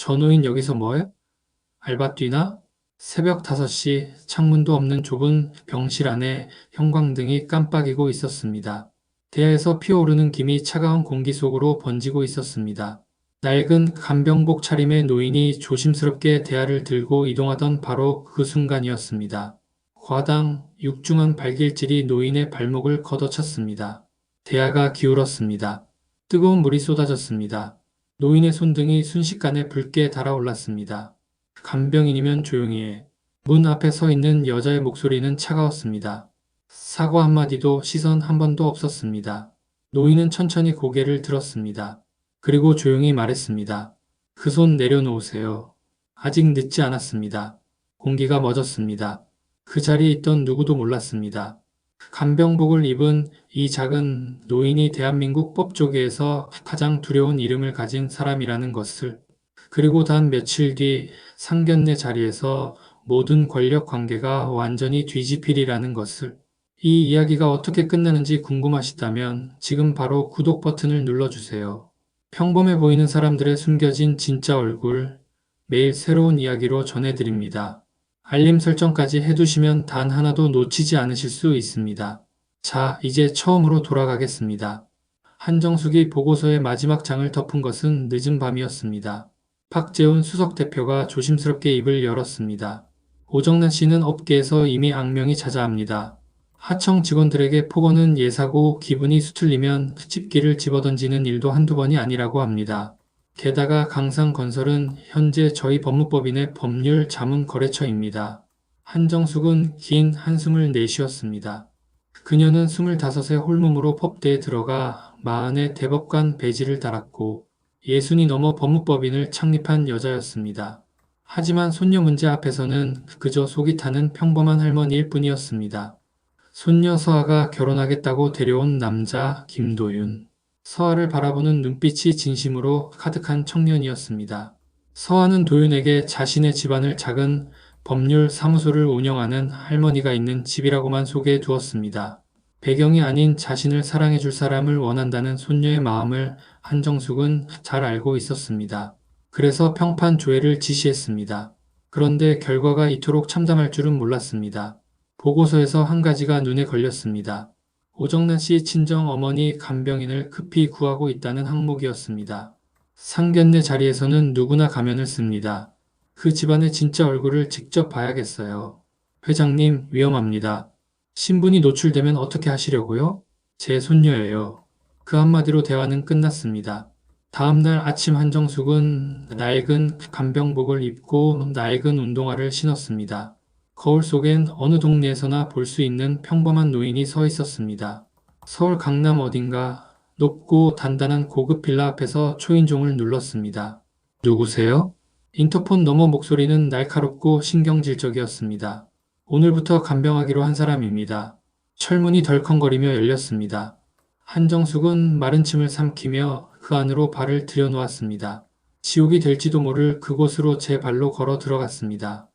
전호인 여기서 뭐해? 알바 뛰나? 새벽 5시 창문도 없는 좁은 병실 안에 형광등이 깜빡이고 있었습니다. 대야에서 피어오르는 김이 차가운 공기 속으로 번지고 있었습니다. 낡은 간병복 차림의 노인이 조심스럽게 대야를 들고 이동하던 바로 그 순간이었습니다. 과당 육중한 발길질이 노인의 발목을 걷어찼습니다. 대야가 기울었습니다. 뜨거운 물이 쏟아졌습니다. 노인의 손등이 순식간에 붉게 달아올랐습니다. 간병인이면 조용히 해. 문 앞에 서 있는 여자의 목소리는 차가웠습니다. 사과 한마디도 시선 한 번도 없었습니다. 노인은 천천히 고개를 들었습니다. 그리고 조용히 말했습니다. 그 손 내려놓으세요. 아직 늦지 않았습니다. 공기가 멎었습니다. 그 자리에 있던 누구도 몰랐습니다. 간병복을 입은 이 작은 노인이 대한민국 법조계에서 가장 두려운 이름을 가진 사람이라는 것을, 그리고 단 며칠 뒤 상견례 자리에서 모든 권력 관계가 완전히 뒤집힐이라는 것을. 이 이야기가 어떻게 끝나는지 궁금하시다면 지금 바로 구독 버튼을 눌러주세요. 평범해 보이는 사람들의 숨겨진 진짜 얼굴, 매일 새로운 이야기로 전해드립니다. 알림 설정까지 해두시면 단 하나도 놓치지 않으실 수 있습니다. 자, 이제 처음으로 돌아가겠습니다. 한정숙이 보고서의 마지막 장을 덮은 것은 늦은 밤이었습니다. 박재훈 수석 대표가 조심스럽게 입을 열었습니다. 오정란 씨는 업계에서 이미 악명이 자자합니다. 하청 직원들에게 폭언은 예사고 기분이 수틀리면 집기를 집어던지는 일도 한두 번이 아니라고 합니다. 게다가 강상건설은 현재 저희 법무법인의 법률 자문 거래처입니다. 한정숙은 긴 한숨을 내쉬었습니다. 그녀는 25세 홀몸으로 법대에 들어가 40의 대법관 배지를 달았고 60이 넘어 법무법인을 창립한 여자였습니다. 하지만 손녀 문제 앞에서는 그저 속이 타는 평범한 할머니일 뿐이었습니다. 손녀 서아가 결혼하겠다고 데려온 남자 김도윤. 서아를 바라보는 눈빛이 진심으로 가득한 청년이었습니다. 서아는 도윤에게 자신의 집안을 작은 법률 사무소를 운영하는 할머니가 있는 집이라고만 소개해 두었습니다. 배경이 아닌 자신을 사랑해줄 사람을 원한다는 손녀의 마음을 한정숙은 잘 알고 있었습니다. 그래서 평판 조회를 지시했습니다. 그런데 결과가 이토록 참담할 줄은 몰랐습니다. 보고서에서 한 가지가 눈에 걸렸습니다. 오정란 씨 친정 어머니 간병인을 급히 구하고 있다는 항목이었습니다. 상견례 자리에서는 누구나 가면을 씁니다. 그 집안의 진짜 얼굴을 직접 봐야겠어요. 회장님, 위험합니다. 신분이 노출되면 어떻게 하시려고요? 제 손녀예요. 그 한마디로 대화는 끝났습니다. 다음날 아침 한정숙은 낡은 간병복을 입고 낡은 운동화를 신었습니다. 거울 속엔 어느 동네에서나 볼 수 있는 평범한 노인이 서 있었습니다. 서울 강남 어딘가 높고 단단한 고급 빌라 앞에서 초인종을 눌렀습니다. 누구세요? 인터폰 너머 목소리는 날카롭고 신경질적이었습니다. 오늘부터 간병하기로 한 사람입니다. 철문이 덜컹거리며 열렸습니다. 한정숙은 마른 침을 삼키며 그 안으로 발을 들여놓았습니다. 지옥이 될지도 모를 그곳으로 제 발로 걸어 들어갔습니다.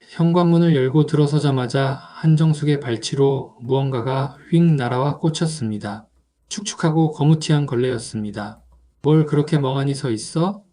현관문을 열고 들어서자마자 한정숙의 발치로 무언가가 휙 날아와 꽂혔습니다. 축축하고 거무튀한 걸레였습니다. 뭘 그렇게 멍하니 서 있어?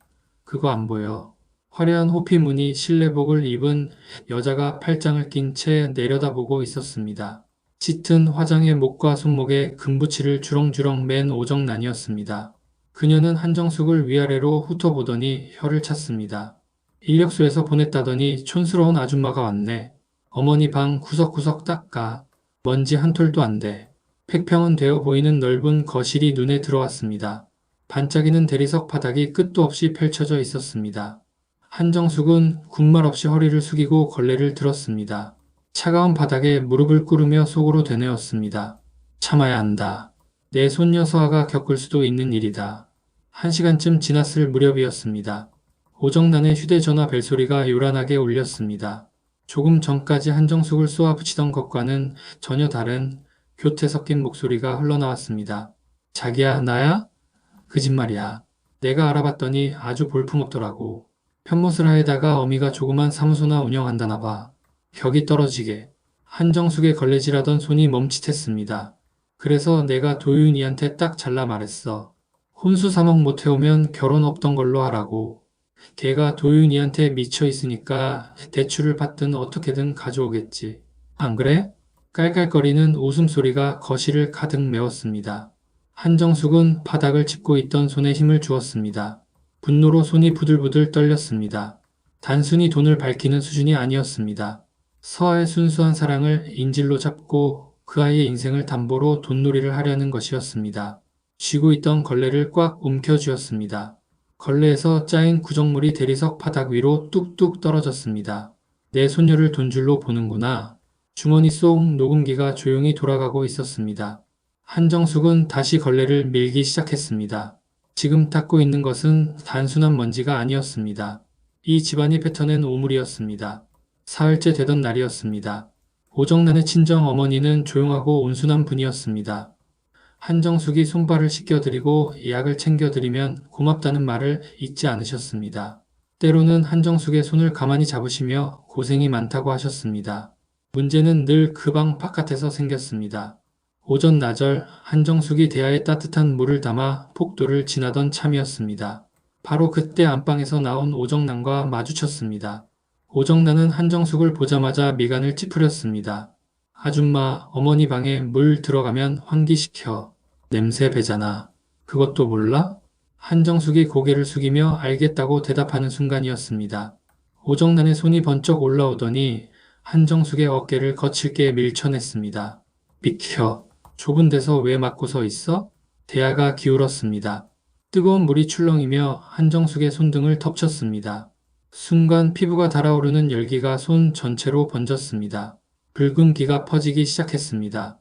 그거 안 보여. 화려한 호피 무늬 실내복을 입은 여자가 팔짱을 낀 채 내려다보고 있었습니다. 짙은 화장의 목과 손목에 금붙이를 주렁주렁 맨 오정란이었습니다. 그녀는 한정숙을 위아래로 훑어보더니 혀를 찼습니다. 인력소에서 보냈다더니 촌스러운 아줌마가 왔네. 어머니 방 구석구석 닦아. 먼지 한 톨도 안 돼. 팽평은 되어 보이는 넓은 거실이 눈에 들어왔습니다. 반짝이는 대리석 바닥이 끝도 없이 펼쳐져 있었습니다. 한정숙은 군말 없이 허리를 숙이고 걸레를 들었습니다. 차가운 바닥에 무릎을 꿇으며 속으로 되뇌었습니다. 참아야 한다. 내 손녀 서아가 겪을 수도 있는 일이다. 1시간쯤 지났을 무렵이었습니다. 오정란의 휴대전화 벨소리가 요란하게 울렸습니다. 조금 전까지 한정숙을 쏘아붙이던 것과는 전혀 다른 교태 섞인 목소리가 흘러나왔습니다. 자기야, 나야? 거짓말이야. 내가 알아봤더니 아주 볼품없더라고. 편모스라에다가 어미가 조그만 사무소나 운영한다나 봐. 격이 떨어지게. 한정숙의 걸레질하던 손이 멈칫했습니다. 그래서 내가 도윤이한테 딱 잘라 말했어. 혼수 3억 못 해오면 결혼 없던 걸로 하라고. 걔가 도윤이한테 미쳐 있으니까 대출을 받든 어떻게든 가져오겠지. 안 그래? 깔깔거리는 웃음소리가 거실을 가득 메웠습니다. 한정숙은 바닥을 짚고 있던 손에 힘을 주었습니다. 분노로 손이 부들부들 떨렸습니다. 단순히 돈을 밝히는 수준이 아니었습니다. 서아의 순수한 사랑을 인질로 잡고 그 아이의 인생을 담보로 돈놀이를 하려는 것이었습니다. 쥐고 있던 걸레를 꽉 움켜쥐었습니다. 걸레에서 짜인 구정물이 대리석 바닥 위로 뚝뚝 떨어졌습니다. 내 손녀를 돈줄로 보는구나. 주머니 속 녹음기가 조용히 돌아가고 있었습니다. 한정숙은 다시 걸레를 밀기 시작했습니다. 지금 닦고 있는 것은 단순한 먼지가 아니었습니다. 이 집안이 뱉어낸 오물이었습니다. 사흘째 되던 날이었습니다. 오정란의 친정 어머니는 조용하고 온순한 분이었습니다. 한정숙이 손발을 씻겨드리고 약을 챙겨드리면 고맙다는 말을 잊지 않으셨습니다. 때로는 한정숙의 손을 가만히 잡으시며 고생이 많다고 하셨습니다. 문제는 늘 그 방 바깥에서 생겼습니다. 오전 나절 한정숙이 대야에 따뜻한 물을 담아 폭도를 지나던 참이었습니다. 바로 그때 안방에서 나온 오정란과 마주쳤습니다. 오정란은 한정숙을 보자마자 미간을 찌푸렸습니다. 아줌마, 어머니 방에 물 들어가면 환기시켜. 냄새 배잖아. 그것도 몰라? 한정숙이 고개를 숙이며 알겠다고 대답하는 순간이었습니다. 오정란의 손이 번쩍 올라오더니 한정숙의 어깨를 거칠게 밀쳐냈습니다. 비켜. 좁은 데서 왜 막고 서 있어? 대야가 기울었습니다. 뜨거운 물이 출렁이며 한정숙의 손등을 덮쳤습니다. 순간 피부가 달아오르는 열기가 손 전체로 번졌습니다. 붉은 기가 퍼지기 시작했습니다.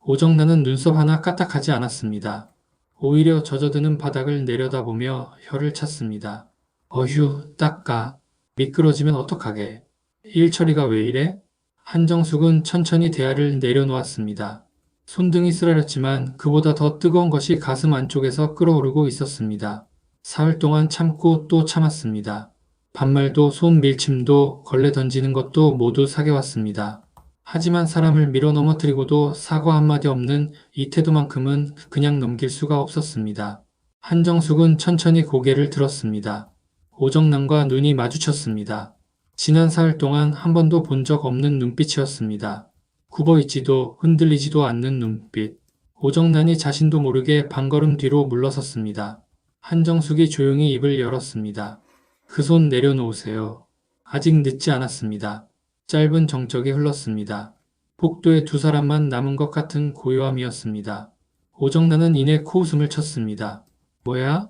오정란은 눈썹 하나 까딱하지 않았습니다. 오히려 젖어드는 바닥을 내려다보며 혀를 찼습니다. 어휴, 닦아. 미끄러지면 어떡하게. 일처리가 왜 이래? 한정숙은 천천히 대야를 내려놓았습니다. 손등이 쓰라렸지만 그보다 더 뜨거운 것이 가슴 안쪽에서 끓어오르고 있었습니다. 사흘 동안 참고 또 참았습니다. 반말도 손 밀침도 걸레 던지는 것도 모두 사겨왔습니다. 하지만 사람을 밀어 넘어뜨리고도 사과 한마디 없는 이 태도만큼은 그냥 넘길 수가 없었습니다. 한정숙은 천천히 고개를 들었습니다. 오정란과 눈이 마주쳤습니다. 지난 사흘 동안 한 번도 본 적 없는 눈빛이었습니다. 굽어있지도 흔들리지도 않는 눈빛. 오정란이 자신도 모르게 반걸음 뒤로 물러섰습니다. 한정숙이 조용히 입을 열었습니다. 그 손 내려놓으세요. 아직 늦지 않았습니다. 짧은 정적이 흘렀습니다. 복도에 두 사람만 남은 것 같은 고요함이었습니다. 오정란은 이내 코웃음을 쳤습니다. 뭐야?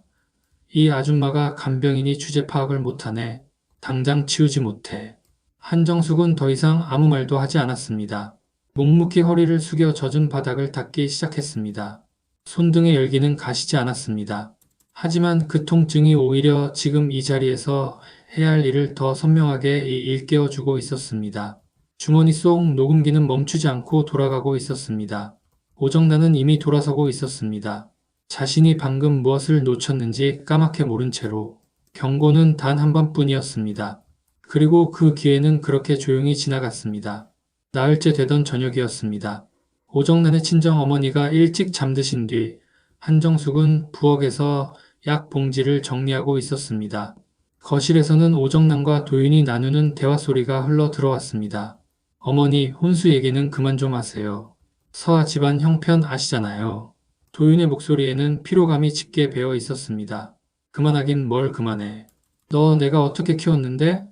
이 아줌마가 간병이니 주제 파악을 못하네. 당장 치우지 못해. 한정숙은 더 이상 아무 말도 하지 않았습니다. 묵묵히 허리를 숙여 젖은 바닥을 닦기 시작했습니다. 손등의 열기는 가시지 않았습니다. 하지만 그 통증이 오히려 지금 이 자리에서 해야 할 일을 더 선명하게 일깨워주고 있었습니다. 주머니 속 녹음기는 멈추지 않고 돌아가고 있었습니다. 오정란은 이미 돌아서고 있었습니다. 자신이 방금 무엇을 놓쳤는지 까맣게 모른 채로. 경고는 단 한 번뿐이었습니다. 그리고 그 기회는 그렇게 조용히 지나갔습니다. 나흘째 되던 저녁이었습니다. 오정란의 친정 어머니가 일찍 잠드신 뒤 한정숙은 부엌에서 약 봉지를 정리하고 있었습니다. 거실에서는 오정란과 도윤이 나누는 대화 소리가 흘러 들어왔습니다. 어머니, 혼수 얘기는 그만 좀 하세요. 서아 집안 형편 아시잖아요. 도윤의 목소리에는 피로감이 짙게 배어 있었습니다. 그만하긴 뭘 그만해. 너 내가 어떻게 키웠는데?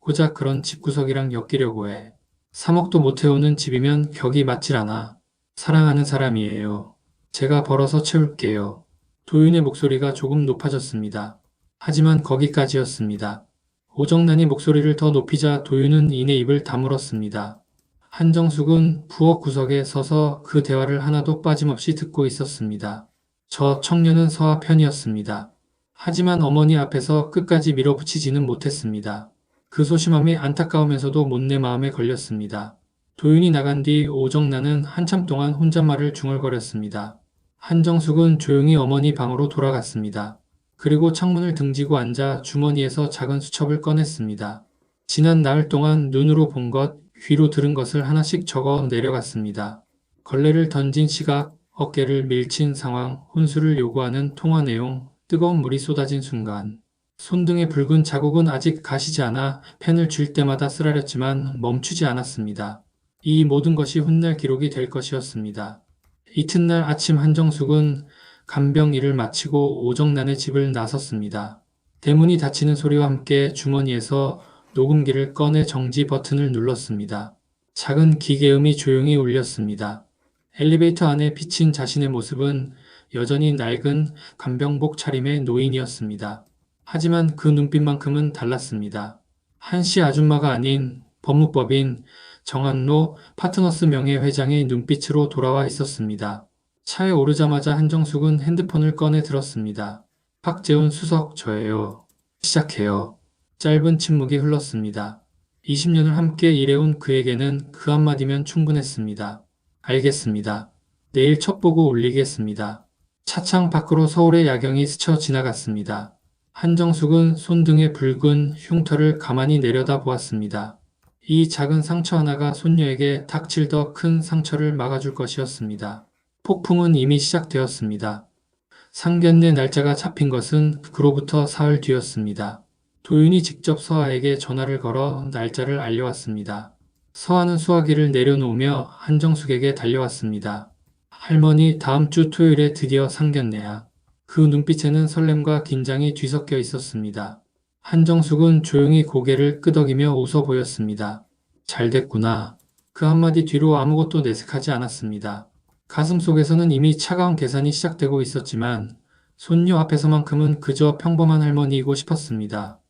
고작 그런 집구석이랑 엮이려고 해. 3억도 못 해오는 집이면 격이 맞질 않아. 사랑하는 사람이에요. 제가 벌어서 채울게요. 도윤의 목소리가 조금 높아졌습니다. 하지만 거기까지였습니다. 오정란이 목소리를 더 높이자 도윤은 이내 입을 다물었습니다. 한정숙은 부엌 구석에 서서 그 대화를 하나도 빠짐없이 듣고 있었습니다. 저 청년은 서아 편이었습니다. 하지만 어머니 앞에서 끝까지 밀어붙이지는 못했습니다. 그 소심함이 안타까우면서도 못내 마음에 걸렸습니다. 도윤이 나간 뒤 오정란은 한참 동안 혼잣말을 중얼거렸습니다. 한정숙은 조용히 어머니 방으로 돌아갔습니다. 그리고 창문을 등지고 앉아 주머니에서 작은 수첩을 꺼냈습니다. 지난 나흘 동안 눈으로 본 것, 귀로 들은 것을 하나씩 적어 내려갔습니다. 걸레를 던진 시각, 어깨를 밀친 상황, 혼수를 요구하는 통화 내용, 뜨거운 물이 쏟아진 순간. 손등의 붉은 자국은 아직 가시지 않아 펜을 쥘 때마다 쓰라렸지만 멈추지 않았습니다. 이 모든 것이 훗날 기록이 될 것이었습니다. 이튿날 아침 한정숙은 간병 일을 마치고 오정란의 집을 나섰습니다. 대문이 닫히는 소리와 함께 주머니에서 녹음기를 꺼내 정지 버튼을 눌렀습니다. 작은 기계음이 조용히 울렸습니다. 엘리베이터 안에 비친 자신의 모습은 여전히 낡은 간병복 차림의 노인이었습니다. 하지만 그 눈빛만큼은 달랐습니다. 한씨 아줌마가 아닌 법무법인 정한로 파트너스 명예회장의 눈빛으로 돌아와 있었습니다. 차에 오르자마자 한정숙은 핸드폰을 꺼내 들었습니다. 박재훈 수석 저예요. 시작해요. 짧은 침묵이 흘렀습니다. 20년을 함께 일해온 그에게는 그 한마디면 충분했습니다. 알겠습니다. 내일 첫 보고 올리겠습니다. 차창 밖으로 서울의 야경이 스쳐 지나갔습니다. 한정숙은 손등의 붉은 흉터를 가만히 내려다 보았습니다. 이 작은 상처 하나가 손녀에게 닥칠 더 큰 상처를 막아줄 것이었습니다. 폭풍은 이미 시작되었습니다. 상견례 날짜가 잡힌 것은 그로부터 사흘 뒤였습니다. 도윤이 직접 서아에게 전화를 걸어 날짜를 알려왔습니다. 서아는 수화기를 내려놓으며 한정숙에게 달려왔습니다. 할머니 다음 주 토요일에 드디어 상견례야. 그 눈빛에는 설렘과 긴장이 뒤섞여 있었습니다. 한정숙은 조용히 고개를 끄덕이며 웃어 보였습니다. 잘 됐구나. 그 한마디 뒤로 아무것도 내색하지 않았습니다. 가슴 속에서는 이미 차가운 계산이 시작되고 있었지만 손녀 앞에서만큼은 그저 평범한 할머니이고 싶었습니다.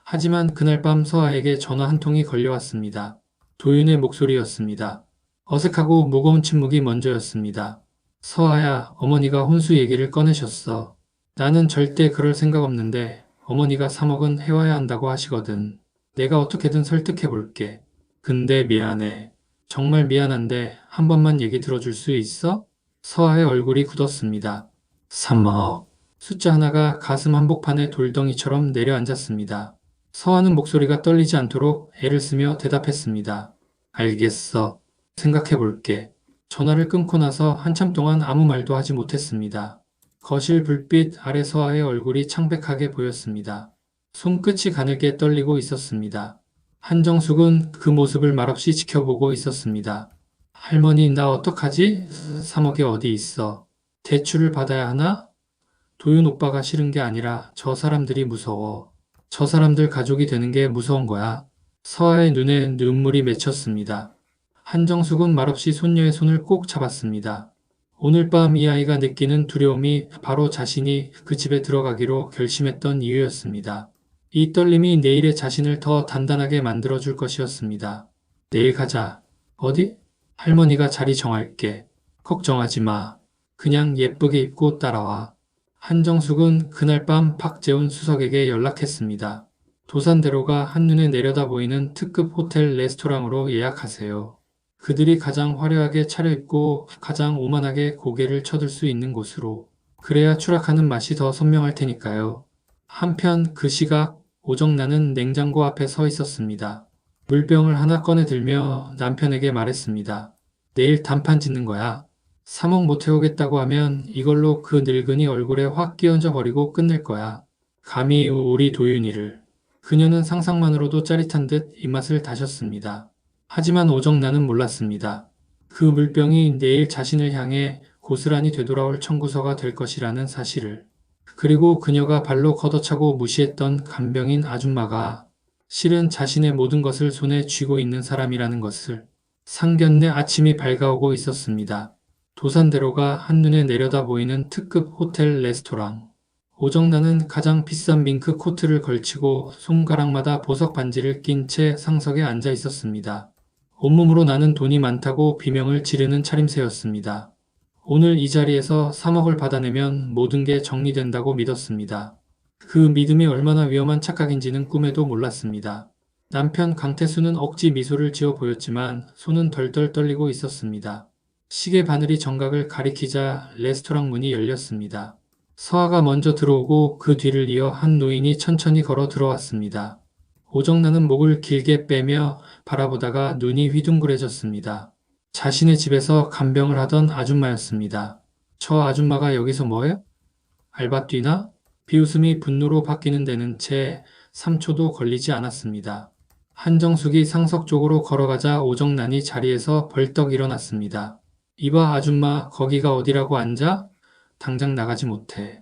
하지만 그날 밤 서아에게 전화 한 통이 걸려왔습니다. 도윤의 목소리였습니다. 어색하고 무거운 침묵이 먼저였습니다. 서아야, 어머니가 혼수 얘기를 꺼내셨어. 나는 절대 그럴 생각 없는데 어머니가 3억은 해와야 한다고 하시거든. 내가 어떻게든 설득해 볼게. 근데 미안해. 정말 미안한데 한 번만 얘기 들어줄 수 있어? 서아의 얼굴이 굳었습니다. 3억. 숫자 하나가 가슴 한복판에 돌덩이처럼 내려앉았습니다. 서아는 목소리가 떨리지 않도록 애를 쓰며 대답했습니다. 알겠어. 생각해 볼게. 전화를 끊고 나서 한참 동안 아무 말도 하지 못했습니다. 거실 불빛 아래 서아의 얼굴이 창백하게 보였습니다. 손끝이 가늘게 떨리고 있었습니다. 한정숙은 그 모습을 말없이 지켜보고 있었습니다. 할머니, 나 어떡하지? 3억이 어디 있어? 대출을 받아야 하나? 도윤 오빠가 싫은 게 아니라 저 사람들이 무서워. 저 사람들 가족이 되는 게 무서운 거야. 서아의 눈에 눈물이 맺혔습니다. 한정숙은 말없이 손녀의 손을 꼭 잡았습니다. 오늘 밤 이 아이가 느끼는 두려움이 바로 자신이 그 집에 들어가기로 결심했던 이유였습니다. 이 떨림이 내일의 자신을 더 단단하게 만들어줄 것이었습니다. 내일 가자. 어디? 할머니가 자리 정할게. 걱정하지 마. 그냥 예쁘게 입고 따라와. 한정숙은 그날 밤 박재훈 수석에게 연락했습니다. 도산대로가 한눈에 내려다 보이는 특급 호텔 레스토랑으로 예약하세요. 그들이 가장 화려하게 차려입고 가장 오만하게 고개를 쳐들 수 있는 곳으로. 그래야 추락하는 맛이 더 선명할 테니까요. 한편 그 시각 오정란은 냉장고 앞에 서 있었습니다. 물병을 하나 꺼내 들며 남편에게 말했습니다. 내일 단판 짓는 거야. 3억 못 태우겠다고 하면 이걸로 그 늙은이 얼굴에 확 끼얹어 버리고 끝낼 거야. 감히 우리 도윤이를. 그녀는 상상만으로도 짜릿한 듯 입맛을 다셨습니다. 하지만 오정란은 몰랐습니다. 그 물병이 내일 자신을 향해 고스란히 되돌아올 청구서가 될 것이라는 사실을. 그리고 그녀가 발로 걷어차고 무시했던 간병인 아줌마가 실은 자신의 모든 것을 손에 쥐고 있는 사람이라는 것을. 상견례 아침이 밝아오고 있었습니다. 도산대로가 한눈에 내려다 보이는 특급 호텔 레스토랑. 오정란은 가장 비싼 밍크 코트를 걸치고 손가락마다 보석 반지를 낀 채 상석에 앉아 있었습니다. 온몸으로 나는 돈이 많다고 비명을 지르는 차림새였습니다. 오늘 이 자리에서 3억을 받아내면 모든 게 정리된다고 믿었습니다. 그 믿음이 얼마나 위험한 착각인지는 꿈에도 몰랐습니다. 남편 강태수는 억지 미소를 지어 보였지만 손은 덜덜 떨리고 있었습니다. 시계 바늘이 정각을 가리키자 레스토랑 문이 열렸습니다. 서아가 먼저 들어오고 그 뒤를 이어 한 노인이 천천히 걸어 들어왔습니다. 오정란은 목을 길게 빼며 바라보다가 눈이 휘둥그레졌습니다. 자신의 집에서 간병을 하던 아줌마였습니다. 저 아줌마가 여기서 뭐해? 알바 뛰나? 비웃음이 분노로 바뀌는 데는 채 3초도 걸리지 않았습니다. 한정숙이 상석 쪽으로 걸어가자 오정란이 자리에서 벌떡 일어났습니다. 이봐 아줌마 거기가 어디라고 앉아? 당장 나가지 못해.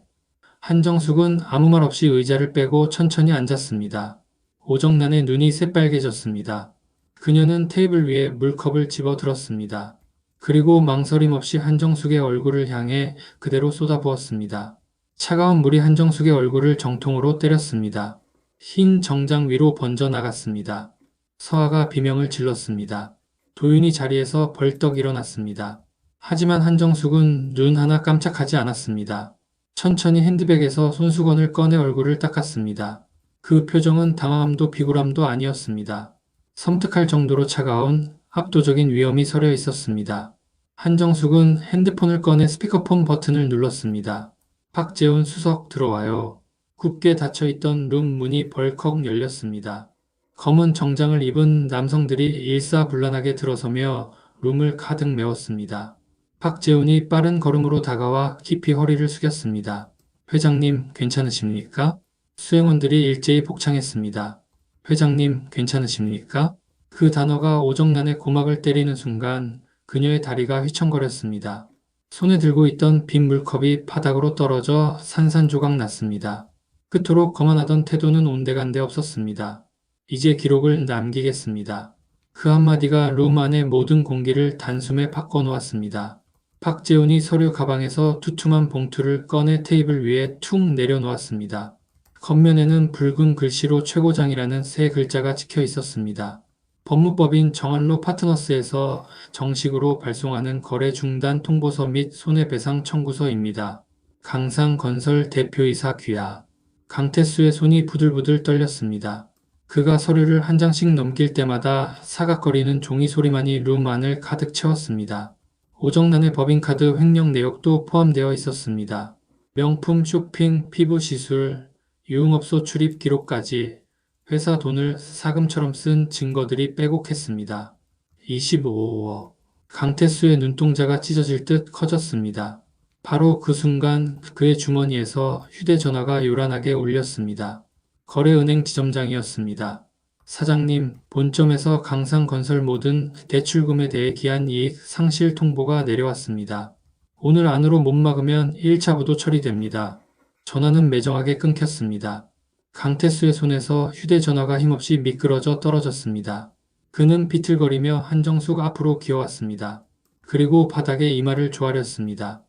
한정숙은 아무 말 없이 의자를 빼고 천천히 앉았습니다. 오정란의 눈이 새빨개졌습니다. 그녀는 테이블 위에 물컵을 집어 들었습니다. 그리고 망설임 없이 한정숙의 얼굴을 향해 그대로 쏟아부었습니다. 차가운 물이 한정숙의 얼굴을 정통으로 때렸습니다. 흰 정장 위로 번져 나갔습니다. 서아가 비명을 질렀습니다. 도윤이 자리에서 벌떡 일어났습니다. 하지만 한정숙은 눈 하나 깜짝하지 않았습니다. 천천히 핸드백에서 손수건을 꺼내 얼굴을 닦았습니다. 그 표정은 당황함도 비굴함도 아니었습니다. 섬뜩할 정도로 차가운 압도적인 위험이 서려 있었습니다. 한정숙은 핸드폰을 꺼내 스피커폰 버튼을 눌렀습니다. 박재훈 수석 들어와요. 굳게 닫혀있던 룸 문이 벌컥 열렸습니다. 검은 정장을 입은 남성들이 일사불란하게 들어서며 룸을 가득 메웠습니다. 박재훈이 빠른 걸음으로 다가와 깊이 허리를 숙였습니다. 회장님 괜찮으십니까? 수행원들이 일제히 복창했습니다. 회장님 괜찮으십니까? 그 단어가 오정란의 고막을 때리는 순간 그녀의 다리가 휘청거렸습니다. 손에 들고 있던 빈 물컵이 바닥으로 떨어져 산산조각 났습니다. 그토록 거만하던 태도는 온데간데 없었습니다. 이제 기록을 남기겠습니다. 그 한마디가 룸 안의 모든 공기를 단숨에 바꿔놓았습니다. 박재훈이 서류 가방에서 두툼한 봉투를 꺼내 테이블 위에 툭 내려놓았습니다. 겉면에는 붉은 글씨로 최고장이라는 세 글자가 찍혀 있었습니다. 법무법인 정한로 파트너스에서 정식으로 발송하는 거래 중단 통보서 및 손해배상 청구서입니다. 강상건설 대표이사 귀하. 강태수의 손이 부들부들 떨렸습니다. 그가 서류를 한 장씩 넘길 때마다 사각거리는 종이 소리만이 룸 안을 가득 채웠습니다. 오정란의 법인카드 횡령 내역도 포함되어 있었습니다. 명품 쇼핑, 피부 시술, 유흥업소 출입 기록까지 회사 돈을 사금처럼 쓴 증거들이 빼곡했습니다. 25억. 강태수의 눈동자가 찢어질 듯 커졌습니다. 바로 그 순간 그의 주머니에서 휴대전화가 요란하게 울렸습니다. 거래은행 지점장이었습니다. 사장님, 본점에서 강상건설 모든 대출금에 대해 기한 이익 상실 통보가 내려왔습니다. 오늘 안으로 못 막으면 1차 부도 처리됩니다. 전화는 매정하게 끊겼습니다. 강태수의 손에서 휴대전화가 힘없이 미끄러져 떨어졌습니다. 그는 비틀거리며 한정숙 앞으로 기어왔습니다. 그리고 바닥에 이마를 조아렸습니다.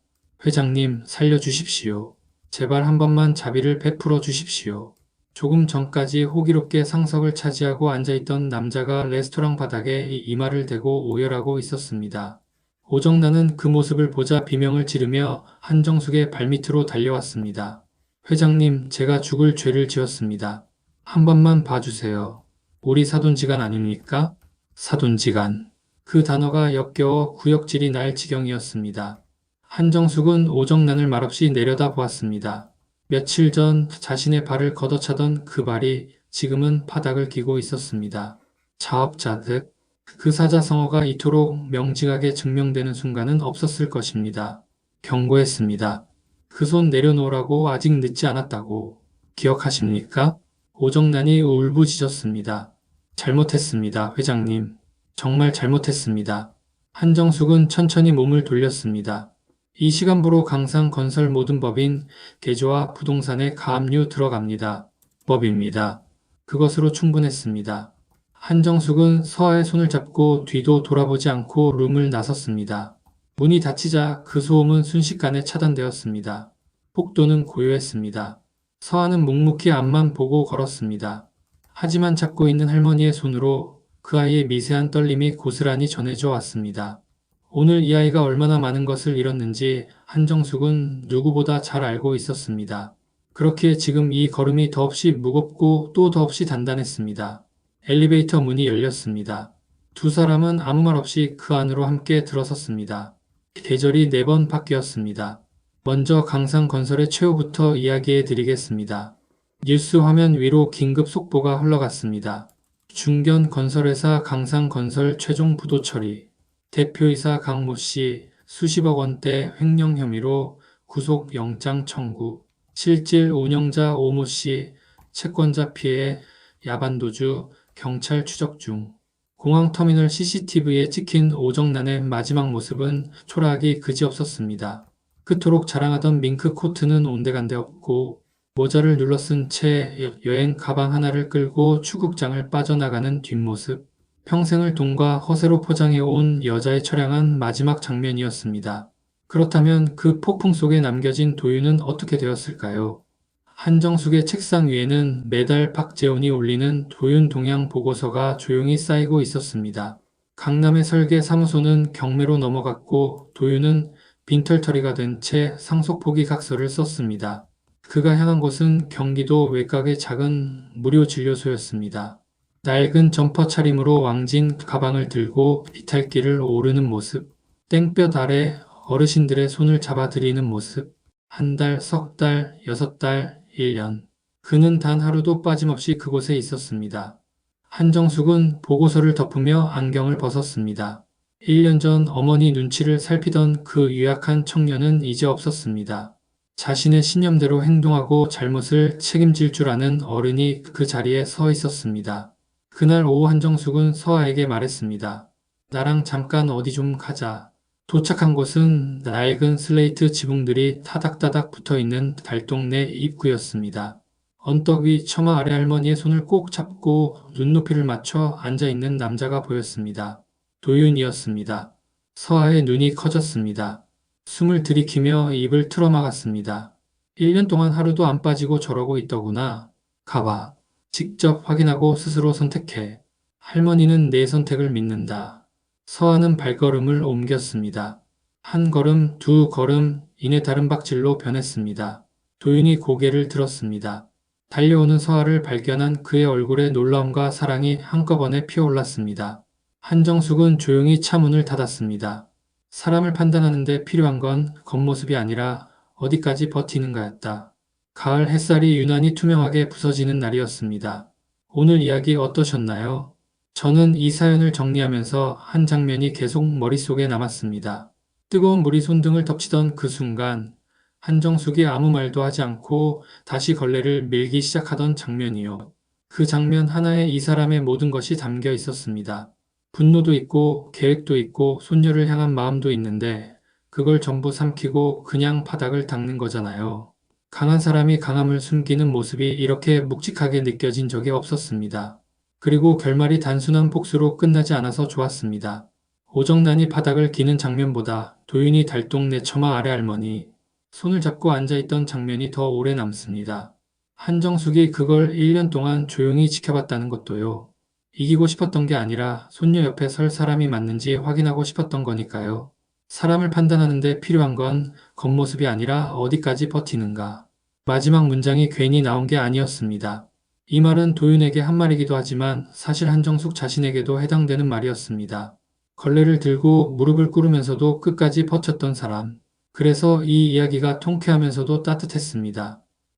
회장님, 살려주십시오. 제발 한 번만 자비를 베풀어 주십시오. 조금 전까지 호기롭게 상석을 차지하고 앉아있던 남자가 레스토랑 바닥에 이마를 대고 오열하고 있었습니다. 오정란은 그 모습을 보자 비명을 지르며 한정숙의 발밑으로 달려왔습니다. 회장님, 제가 죽을 죄를 지었습니다. 한 번만 봐주세요. 우리 사돈지간 아닙니까? 사돈지간. 그 단어가 역겨워 구역질이 날 지경이었습니다. 한정숙은 오정란을 말없이 내려다보았습니다. 며칠 전 자신의 발을 걷어차던 그 발이 지금은 바닥을 기고 있었습니다. 자업자득. 그 사자성어가 이토록 명징하게 증명되는 순간은 없었을 것입니다. 경고했습니다. 그 손 내려놓으라고. 아직 늦지 않았다고. 기억하십니까? 오정란이 울부짖었습니다. 잘못했습니다, 회장님. 정말 잘못했습니다. 한정숙은 천천히 몸을 돌렸습니다. 이 시간부로 강상건설 모든 법인, 계좌와 부동산에 가압류 들어갑니다. 법입니다. 그것으로 충분했습니다. 한정숙은 서아의 손을 잡고 뒤도 돌아보지 않고 룸을 나섰습니다. 문이 닫히자 그 소음은 순식간에 차단되었습니다. 폭도는 고요했습니다. 서아는 묵묵히 앞만 보고 걸었습니다. 하지만 잡고 있는 할머니의 손으로 그 아이의 미세한 떨림이 고스란히 전해져 왔습니다. 오늘 이 아이가 얼마나 많은 것을 잃었는지 한정숙은 누구보다 잘 알고 있었습니다. 그렇기에 지금 이 걸음이 더없이 무겁고 또 더없이 단단했습니다. 엘리베이터 문이 열렸습니다. 두 사람은 아무 말 없이 그 안으로 함께 들어섰습니다. 계절이 4번 바뀌었습니다. 먼저 강상건설의 최후부터 이야기해 드리겠습니다. 뉴스 화면 위로 긴급 속보가 흘러갔습니다. 중견건설회사 강상건설 최종 부도 처리. 대표이사 강모 씨 수십억 원대 횡령 혐의로 구속영장 청구. 실질 운영자 오모 씨, 채권자 피해, 야반도주, 경찰 추적 중. 공항터미널 CCTV에 찍힌 오정란의 마지막 모습은 초라하기 그지없었습니다. 그토록 자랑하던 밍크 코트는 온데간데 없고 모자를 눌러쓴 채 여행 가방 하나를 끌고 출국장을 빠져나가는 뒷모습. 평생을 돈과 허세로 포장해온 여자의 처량한 마지막 장면이었습니다. 그렇다면 그 폭풍 속에 남겨진 도윤은 어떻게 되었을까요? 한정숙의 책상 위에는 매달 박재훈이 올리는 도윤 동향 보고서가 조용히 쌓이고 있었습니다. 강남의 설계 사무소는 경매로 넘어갔고 도윤은 빈털터리가 된 채 상속 포기 각서를 썼습니다. 그가 향한 곳은 경기도 외곽의 작은 무료 진료소였습니다. 낡은 점퍼 차림으로 왕진 가방을 들고 비탈길을 오르는 모습, 땡볕 아래 어르신들의 손을 잡아드리는 모습, 한 달, 석 달, 6달, 1년. 그는 단 하루도 빠짐없이 그곳에 있었습니다. 한정숙은 보고서를 덮으며 안경을 벗었습니다. 1년 전 어머니 눈치를 살피던 그 유약한 청년은 이제 없었습니다. 자신의 신념대로 행동하고 잘못을 책임질 줄 아는 어른이 그 자리에 서 있었습니다. 그날 오후 한정숙은 서아에게 말했습니다. 나랑 잠깐 어디 좀 가자. 도착한 곳은 낡은 슬레이트 지붕들이 타닥타닥 붙어있는 달동네 입구였습니다. 언덕 위 처마 아래 할머니의 손을 꼭 잡고 눈높이를 맞춰 앉아있는 남자가 보였습니다. 도윤이었습니다. 서아의 눈이 커졌습니다. 숨을 들이키며 입을 틀어막았습니다. 1년 동안 하루도 안 빠지고 저러고 있더구나. 가봐. 직접 확인하고 스스로 선택해. 할머니는 내 선택을 믿는다. 서아는 발걸음을 옮겼습니다. 한 걸음, 두 걸음, 이내 다른 박질로 변했습니다. 도윤이 고개를 들었습니다. 달려오는 서아를 발견한 그의 얼굴에 놀라움과 사랑이 한꺼번에 피어올랐습니다. 한정숙은 조용히 차 문을 닫았습니다. 사람을 판단하는 데 필요한 건 겉모습이 아니라 어디까지 버티는가였다. 가을 햇살이 유난히 투명하게 부서지는 날이었습니다. 오늘 이야기 어떠셨나요? 저는 이 사연을 정리하면서 한 장면이 계속 머릿속에 남았습니다. 뜨거운 물이 손등을 덮치던 그 순간 한정숙이 아무 말도 하지 않고 다시 걸레를 밀기 시작하던 장면이요. 그 장면 하나에 이 사람의 모든 것이 담겨 있었습니다. 분노도 있고 계획도 있고 손녀를 향한 마음도 있는데 그걸 전부 삼키고 그냥 바닥을 닦는 거잖아요. 강한 사람이 강함을 숨기는 모습이 이렇게 묵직하게 느껴진 적이 없었습니다. 그리고 결말이 단순한 복수로 끝나지 않아서 좋았습니다. 오정란이 바닥을 기는 장면보다 도윤이 달동네 처마 아래 할머니 손을 잡고 앉아있던 장면이 더 오래 남습니다. 한정숙이 그걸 1년 동안 조용히 지켜봤다는 것도요. 이기고 싶었던 게 아니라 손녀 옆에 설 사람이 맞는지 확인하고 싶었던 거니까요. 사람을 판단하는 데 필요한 건 겉모습이 아니라 어디까지 버티는가. 마지막 문장이 괜히 나온 게 아니었습니다. 이 말은 도윤에게 한 말이기도 하지만 사실 한정숙 자신에게도 해당되는 말이었습니다. 걸레를 들고 무릎을 꿇으면서도 끝까지 버텼던 사람. 그래서 이 이야기가 통쾌하면서도 따뜻했습니다.